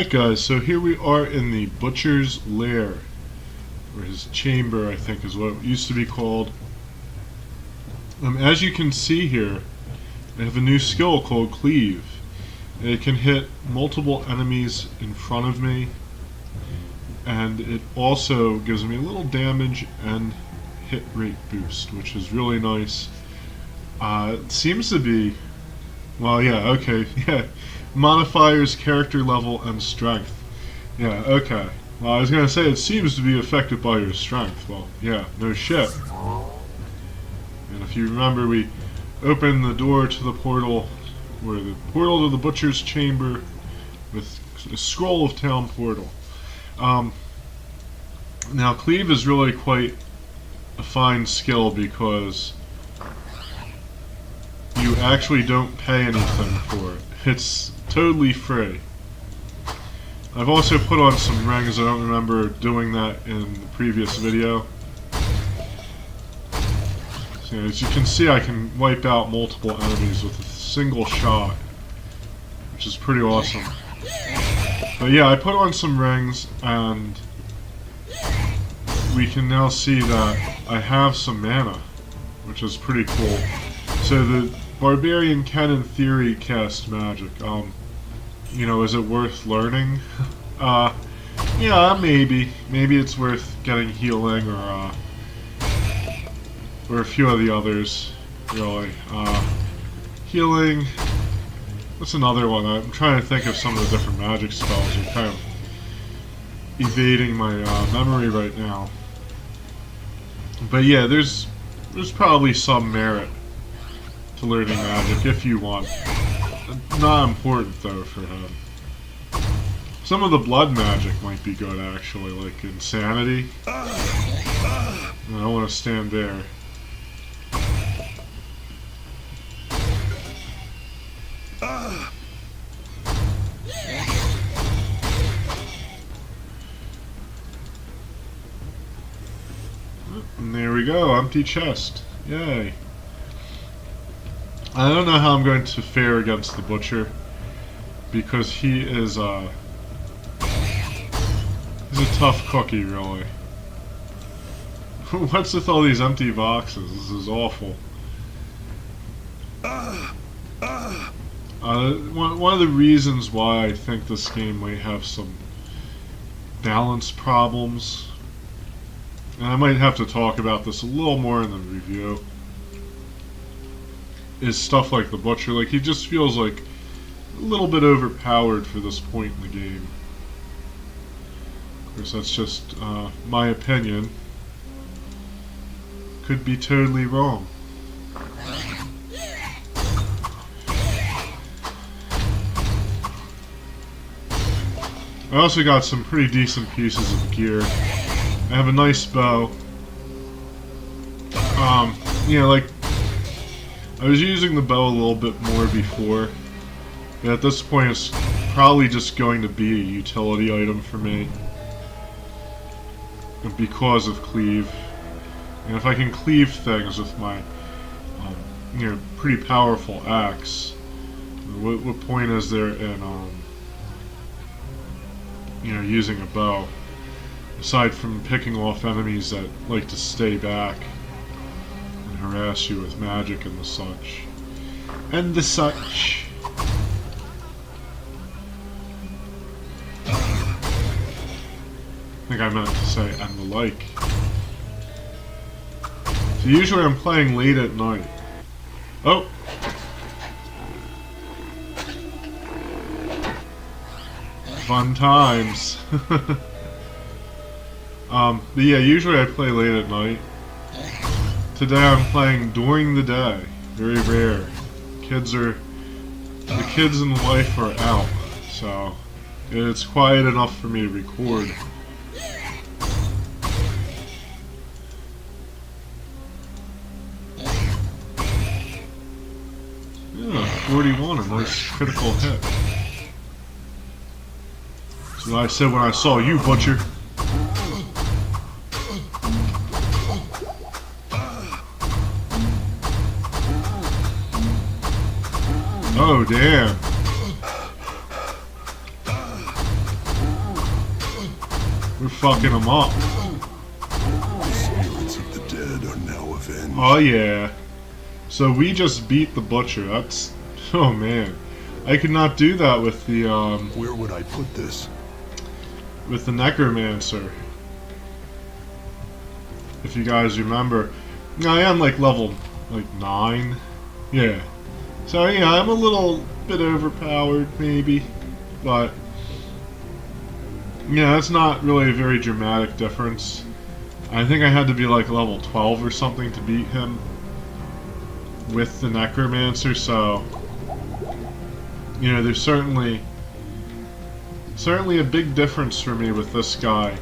Alright guys, so here we are in the Butcher's Lair, or his chamber I think is what it used to be called. As you can see here, I have a new skill called Cleave. It can hit multiple enemies in front of me, and it also gives me a little damage and hit rate boost, which is really nice. It seems to be, well, yeah, okay, yeah. Modifiers, character level, and strength. Yeah, okay. Well, I was gonna say it seems to be affected by your strength. Well, yeah, no shit. And if you remember, we opened the door to the portal, or the portal to the Butcher's Chamber, with a scroll of town portal. Now, Cleave is really quite a fine skill because you actually don't pay anything for it. It's totally free. I've also put on some rings. I don't remember doing that in the previous video. So, as you can see, I can wipe out multiple enemies with a single shot, which is pretty awesome. But yeah, I put on some rings, and we can now see that I have some mana, which is pretty cool. So the Barbarian can, in theory, cast magic. You know, is it worth learning? Yeah, maybe. Maybe it's worth getting healing or a few of the others, really. Healing. What's another one? I'm trying to think of some of the different magic spells. I'm kind of evading my memory right now. But yeah, there's probably some merit to learning magic if you want. Not important though for him. Some of the blood magic might be good actually, like insanity. I don't want to stand there. And there we go, empty chest. Yay. I don't know how I'm going to fare against the Butcher, because he is he's a tough cookie, really. What's with all these empty boxes? This is awful. One of the reasons why I think this game might have some balance problems, and I might have to talk about this a little more in the review, is stuff like the Butcher. Like, he just feels like a little bit overpowered for this point in the game. Of course, that's just my opinion. Could be totally wrong. I also got some pretty decent pieces of gear. I have a nice bow. You know, like, I was using the bow a little bit more before, but at this point it's probably just going to be a utility item for me because of Cleave. And if I can cleave things with my you know, pretty powerful axe, what point is there in you know, using a bow, aside from picking off enemies that like to stay back and harass you with magic and the such. And the such. I think I meant to say and the like. So usually I'm playing late at night. Oh! Fun times. But yeah, usually I play late at night. Today I'm playing during the day. Very rare. The kids and the wife are out, so it's quiet enough for me to record. Yeah, 41, a nice critical hit. So I said when I saw you, Butcher. Oh, damn. We're fucking them up. The spirits of the dead are now avenged. Oh yeah. So we just beat the butcher. That's... Oh man. I could not do that with the Where would I put this? with the necromancer. If you guys remember. I am like level 9. Yeah. So yeah, I'm a little bit overpowered maybe. But yeah, that's not really a very dramatic difference. I think I had to be like level 12 or something to beat him with the necromancer, so you know, there's certainly a big difference for me with this guy.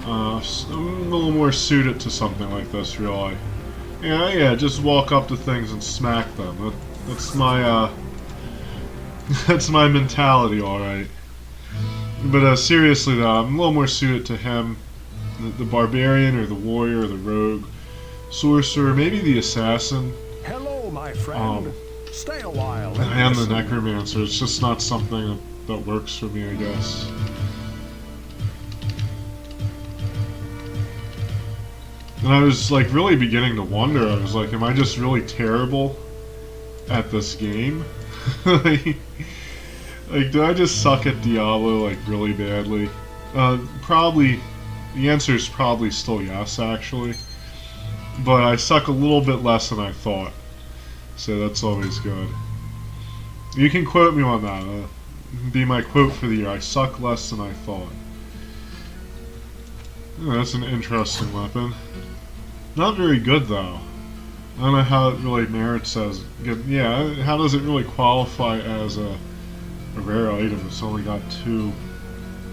I'm a little more suited to something like this, really. Yeah, just walk up to things and smack them. That's my that's my mentality, all right. But seriously though, I'm a little more suited to him, the barbarian or the warrior or the rogue, sorcerer, maybe the assassin. Hello, my friend. Stay a while. And the necromancer. It's just not something that works for me, I guess. And I was like really beginning to wonder. I was like, am I just really terrible at this game? like, do I just suck at Diablo like really badly? Probably. The answer is probably still yes, actually. But I suck a little bit less than I thought. So that's always good. You can quote me on that. Be my quote for the year. I suck less than I thought. Oh, that's an interesting weapon. Not very good though. I don't know how it really merits as... Yeah, how does it really qualify as a rare item? It's only got 2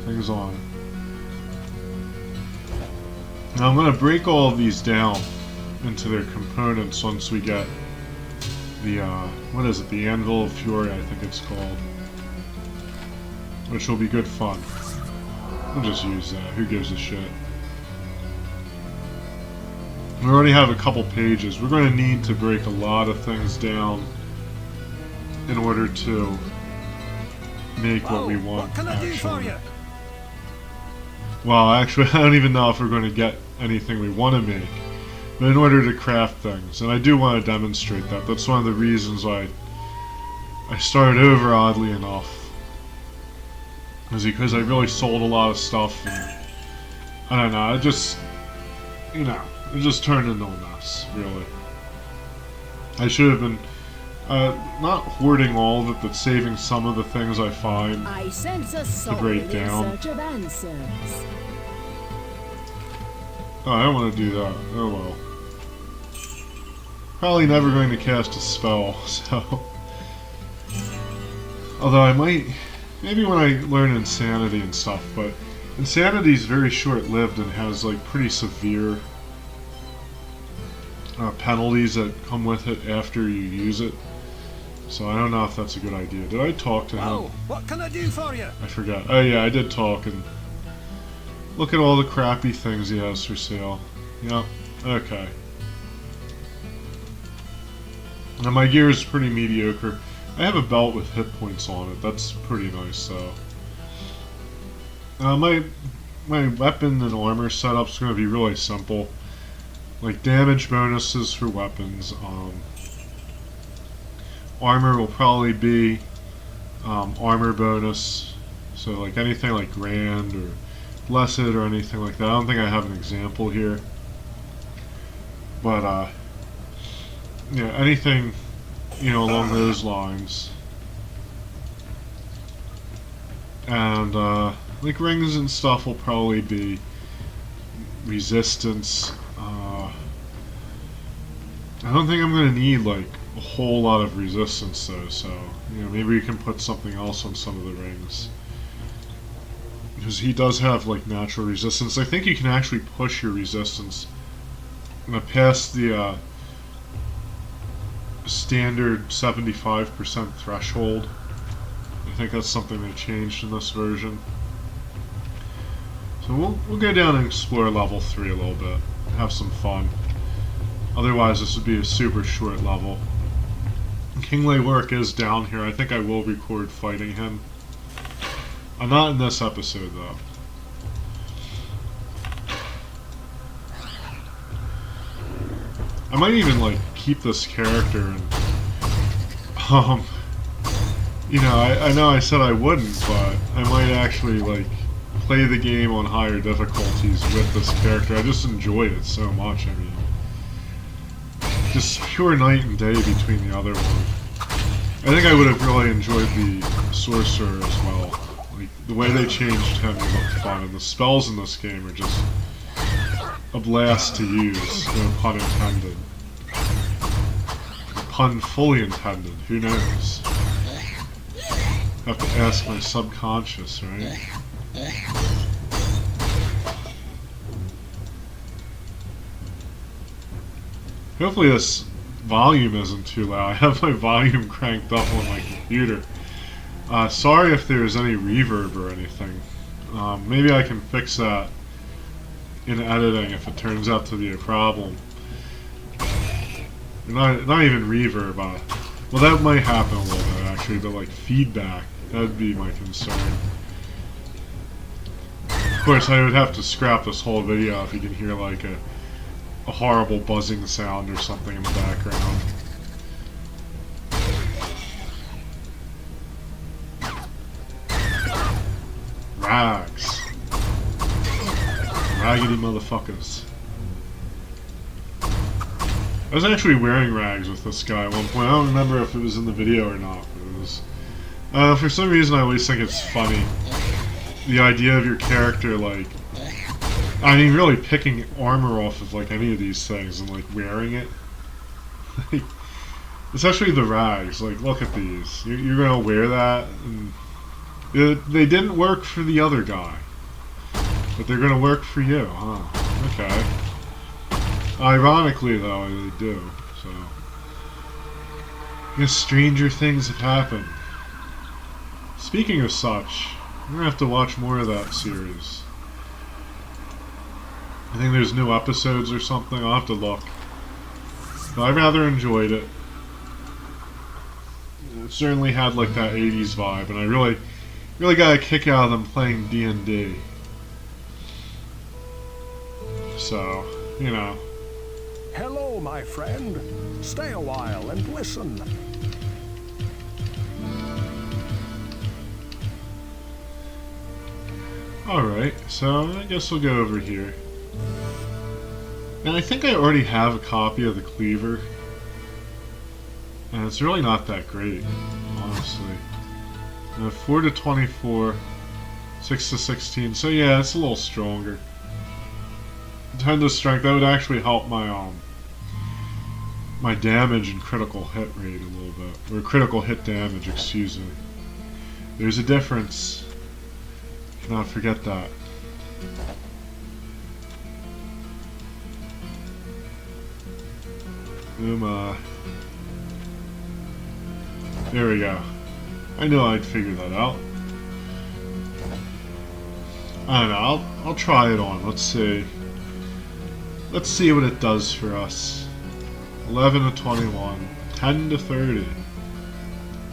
things on it. Now I'm going to break all of these down into their components once we get the, what is it, the Anvil of Fury, I think it's called. Which will be good fun. I'll just use that, who gives a shit. We already have a couple pages. We're going to need to break a lot of things down in order to make what we want, what can I do for you? Well, actually, I don't even know if we're going to get anything we want to make. But in order to craft things, and I do want to demonstrate that. That's one of the reasons why I started over, oddly enough. Is because I really sold a lot of stuff, and I don't know, it just, you know, it just turned into a mess, really. I should have been, not hoarding all of it, but saving some of the things I find to break down. Oh, I don't want to do that. Oh well. Probably never going to cast a spell, so... Although I might... Maybe when I learn Insanity and stuff, but... Insanity is very short-lived and has, like, pretty severe... penalties that come with it after you use it. So I don't know if that's a good idea. Did I talk to him? Oh, what can I do for you? I forgot. Oh yeah, I did talk, and... Look at all the crappy things he has for sale. Yep, okay. And my gear is pretty mediocre. I have a belt with hit points on it. That's pretty nice, though. My weapon and armor setup's going to be really simple. Like damage bonuses for weapons. Armor will probably be armor bonus. So like anything like Grand or Blessed or anything like that. I don't think I have an example here. But, yeah, anything, you know, along those lines. And, like rings and stuff will probably be resistance. I don't think I'm going to need, like, a whole lot of resistance, though, so, you know, maybe we can put something else on some of the rings. Because he does have, like, natural resistance. I think you can actually push your resistance past the standard 75% threshold. I think that's something they changed in this version. So we'll go down and explore level 3 a little bit. Have some fun. Otherwise, this would be a super short level. King Leylurk is down here. I think I will record fighting him. Not in this episode, though. I might even like keep this character and you know, I know I said I wouldn't, but I might actually like play the game on higher difficulties with this character. I just enjoyed it so much. I mean, just pure night and day between the other one. I think I would have really enjoyed the sorcerer as well. Like the way they changed him looked fun, and the spells in this game are just a blast to use. No pun intended. Pun fully intended. Who knows? Have to ask my subconscious, right? Hopefully this volume isn't too loud. I have my volume cranked up on my computer. Sorry if there's any reverb or anything. Maybe I can fix that in editing if it turns out to be a problem. Not even reverb. Well, that might happen a little bit actually, but like feedback, that'd be my concern. Of course, I would have to scrap this whole video if you can hear like a horrible buzzing sound or something in the background. Rags. Raggedy motherfuckers. I was actually wearing rags with this guy at one point. I don't remember if it was in the video or not, but it was... for some reason I always think it's funny. The idea of your character, like... I mean, really picking armor off of, like, any of these things and, like, wearing it. Especially the rags. Like, look at these. You're gonna wear that, and... they didn't work for the other guy. But they're gonna work for you, huh? Okay. Ironically, though, they do, so... I guess stranger things have happened. Speaking of such, I'm gonna have to watch more of that series. I think there's new episodes or something, I'll have to look. But I rather enjoyed it. It certainly had like that 80s vibe, and I really got a kick out of them playing D&D. So, you know. Hello, my friend. Stay a while and listen. Alright, so I guess we'll go over here. And I think I already have a copy of the Cleaver. And it's really not that great, honestly. 4 to 24, 6 to 16, so yeah, it's a little stronger. 10 to strength, that would actually help my my damage and critical hit rate a little bit. Or critical hit damage, excuse me. There's a difference. Cannot forget that. There we go. I knew I'd figure that out. I don't know, I'll try it on. Let's see. Let's see what it does for us. 11 to 21. 10 to 30.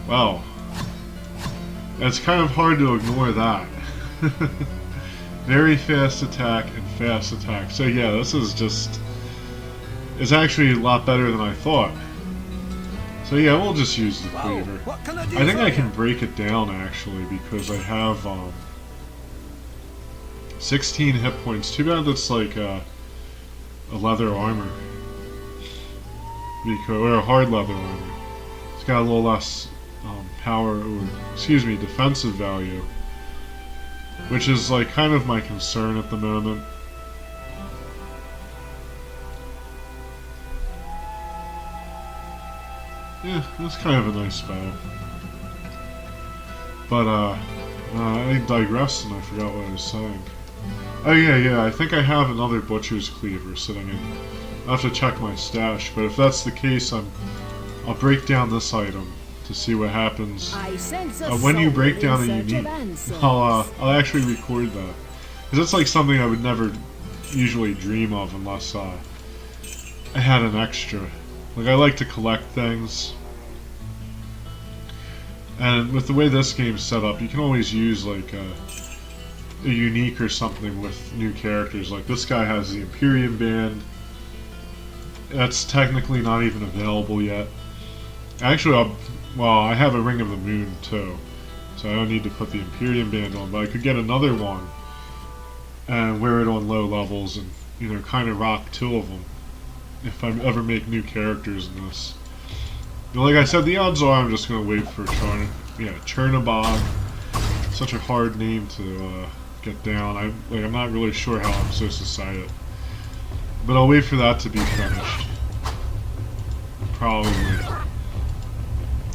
Wow. It's kind of hard to ignore that. Very fast attack and fast attack. So yeah, this is just... It's actually a lot better than I thought. So yeah, we'll just use the Cleaver. I think I can break it down actually because I have 16 hit points. Too bad that's like a leather armor. Or a hard leather armor. It's got a little less power, or excuse me, defensive value. Which is like kind of my concern at the moment. Yeah, that's kind of a nice bow. But, I digressed and I forgot what I was saying. Oh yeah, I think I have another Butcher's Cleaver sitting in. I'll have to check my stash, but if that's the case, I'll break down this item to see what happens. When you break down a unique, I'll actually record that. Because that's like something I would never usually dream of unless I had an extra. Like, I like to collect things. And with the way this game's set up, you can always use, like, a unique or something with new characters. Like, this guy has the Imperium Band. that's technically not even available yet. Actually, I have a Ring of the Moon too, so I don't need to put the Imperium band on, but I could get another one and wear it on low levels and, you know, kind of rock two of them if I ever make new characters in this. But like I said, the odds are I'm just going to wait for Chernobog. Such a hard name to get down. I'm not really sure how I'm supposed to say it. But I'll wait for that to be finished. Probably.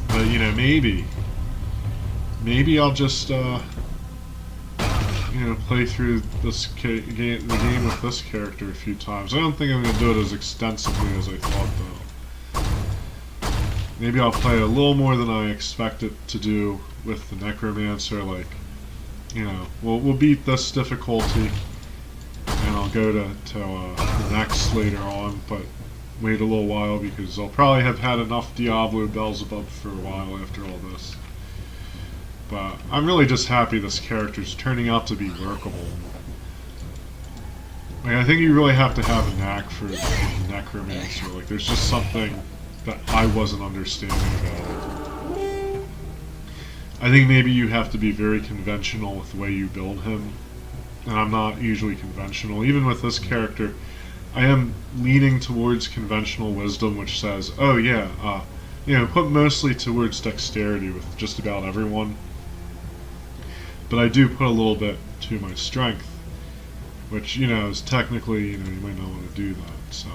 But, you know, maybe I'll just, play through the game with this character a few times. I don't think I'm going to do it as extensively as I thought, though. Maybe I'll play a little more than I expected to do with the Necromancer. Like, you know, we'll beat this difficulty, and I'll go to the next later on, but wait a little while because I'll probably have had enough Diablo Belzebub for a while after all this. But I'm really just happy this character's turning out to be workable. Like, I think you really have to have a knack for the Necromancer. Like, there's just something that I wasn't understanding about it. I think maybe you have to be very conventional with the way you build him. And I'm not usually conventional. Even with this character, I am leaning towards conventional wisdom, which says, oh yeah, put mostly towards dexterity with just about everyone. But I do put a little bit to my strength, which, you know, is technically, you might not want to do that, so.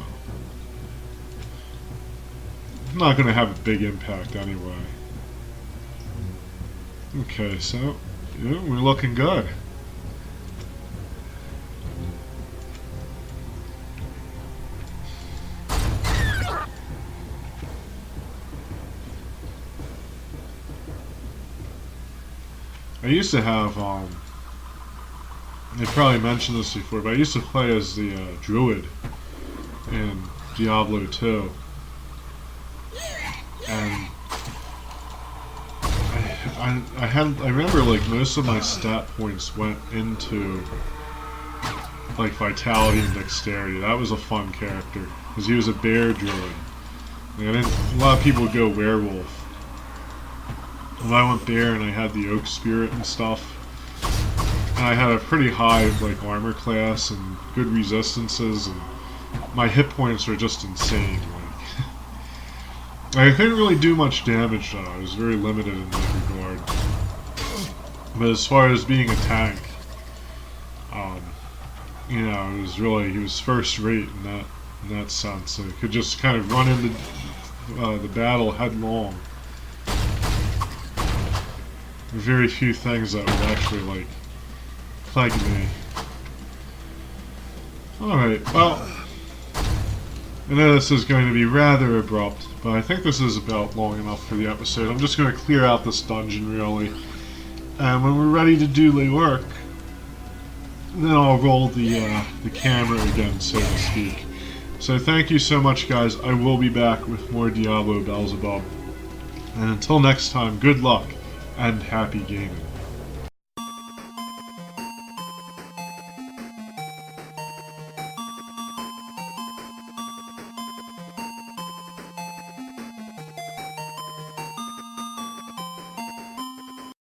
It's not going to have a big impact anyway. Okay, so, yeah, we're looking good. I used to have, I probably mentioned this before, but I used to play as the Druid in Diablo 2. And I remember, like, most of my stat points went into, like, vitality and dexterity. That was a fun character, because he was a bear druid. Like, a lot of people go werewolf. And I went bear and I had the oak spirit and stuff. And I had a pretty high, like, armor class and good resistances, and my hit points were just insane. Like, I couldn't really do much damage though. I was very limited in that regard. But as far as being a tank, he was first rate in that sense. So he could just kind of run into the battle headlong. Very few things that would actually, like, plague me. Alright, well, I know this is going to be rather abrupt, but I think this is about long enough for the episode. I'm just going to clear out this dungeon, really. And when we're ready to do the work, then I'll roll the camera again, so to speak. So thank you so much, guys. I will be back with more Diablo Belzebub. And until next time, good luck and happy gaming.